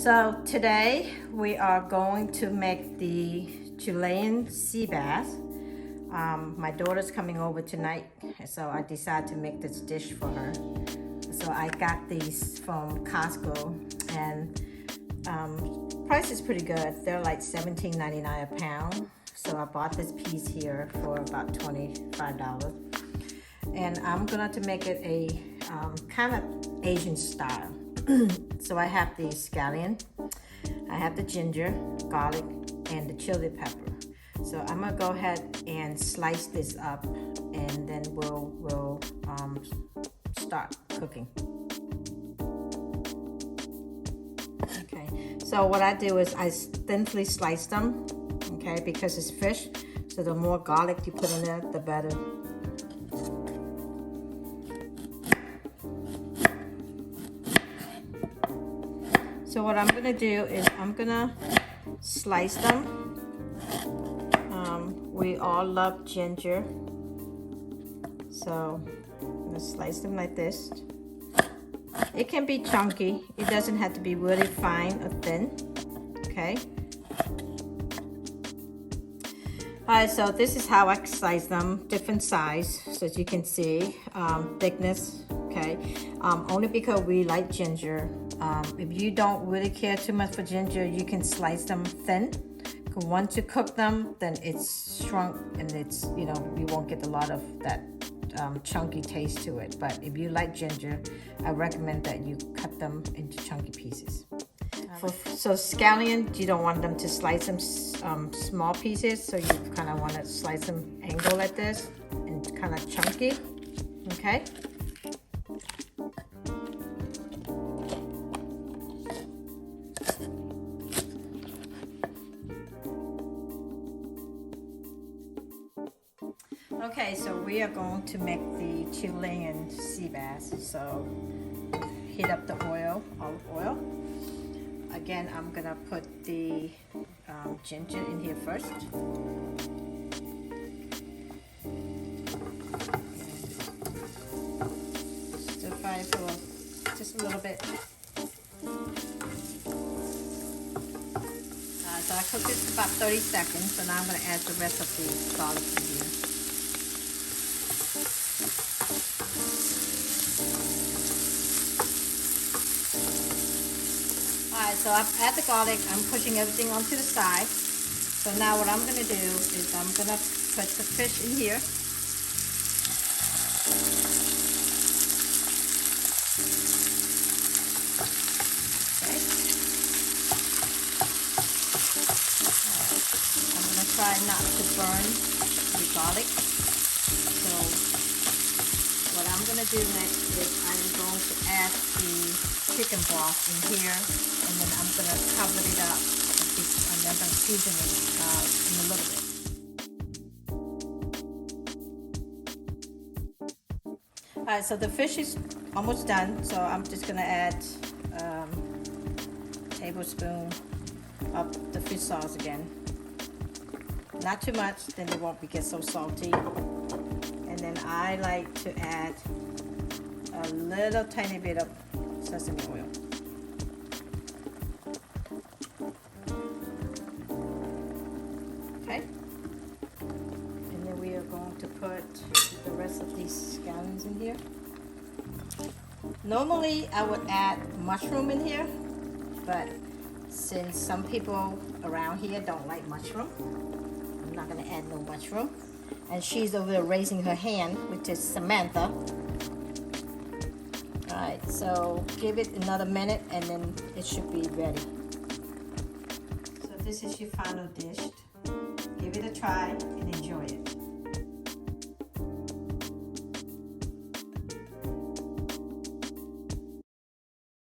So today we are going to make the Chilean sea bass. My daughter's coming over tonight, so I decided to make this dish for her. So I got these from Costco, and price is pretty good. They're like $17.99 a pound. So I bought this piece here for about $25. And I'm gonna make it a kind of Asian style. So I have the scallion, I have the ginger, garlic, and the chili pepper. So I'm gonna go ahead and slice this up, and then we'll start cooking. Okay, so what I do is I thinly slice them, okay, because it's fish, so the more garlic you put in there, the better. So what I'm gonna do is I'm gonna slice them. We all love ginger, so I'm gonna slice them like this. It can be chunky. It doesn't have to be really fine or thin. Okay. Alright, so this is how I slice them, different size, so as you can see, thickness. Okay, only because we like ginger. If you don't really care too much for ginger, you can slice them thin. Once you cook them, then it's shrunk, and it's, you know, you won't get a lot of that chunky taste to it. But if you like ginger, I recommend that you cut them into chunky pieces. So scallion, you don't want them to slice them small pieces, so you kind of want to slice them angle like this and kind of chunky. Okay. Okay, so we are going to make the Chilean sea bass. So heat up the oil, olive oil. Again, I'm gonna put the ginger in here first. Stir fry it for just a little bit. So I cooked it for about 30 seconds, so now I'm gonna add the rest of the garlic in here. So I've added the garlic, I'm pushing everything onto the side. So now what I'm going to do is I'm going to put the fish in here. Okay. I'm going to try not to burn the garlic. So what I'm going to do next is I'm going to add the chicken broth in here. And then I'm going to cover it up, and then I'm going to season it in a little bit. Alright, so the fish is almost done, so I'm just going to add a tablespoon of the fish sauce again. Not too much, then it won't get so salty. And then I like to add a little tiny bit of sesame oil. And then we are going to put the rest of these scallions in here. Normally I would add mushroom in here, but since some people around here don't like mushroom, I'm not going to add no mushroom. And she's over there raising her hand, which is Samantha. Alright, so give it another minute and then it should be ready. So this is your final dish. Give it a try and enjoy it.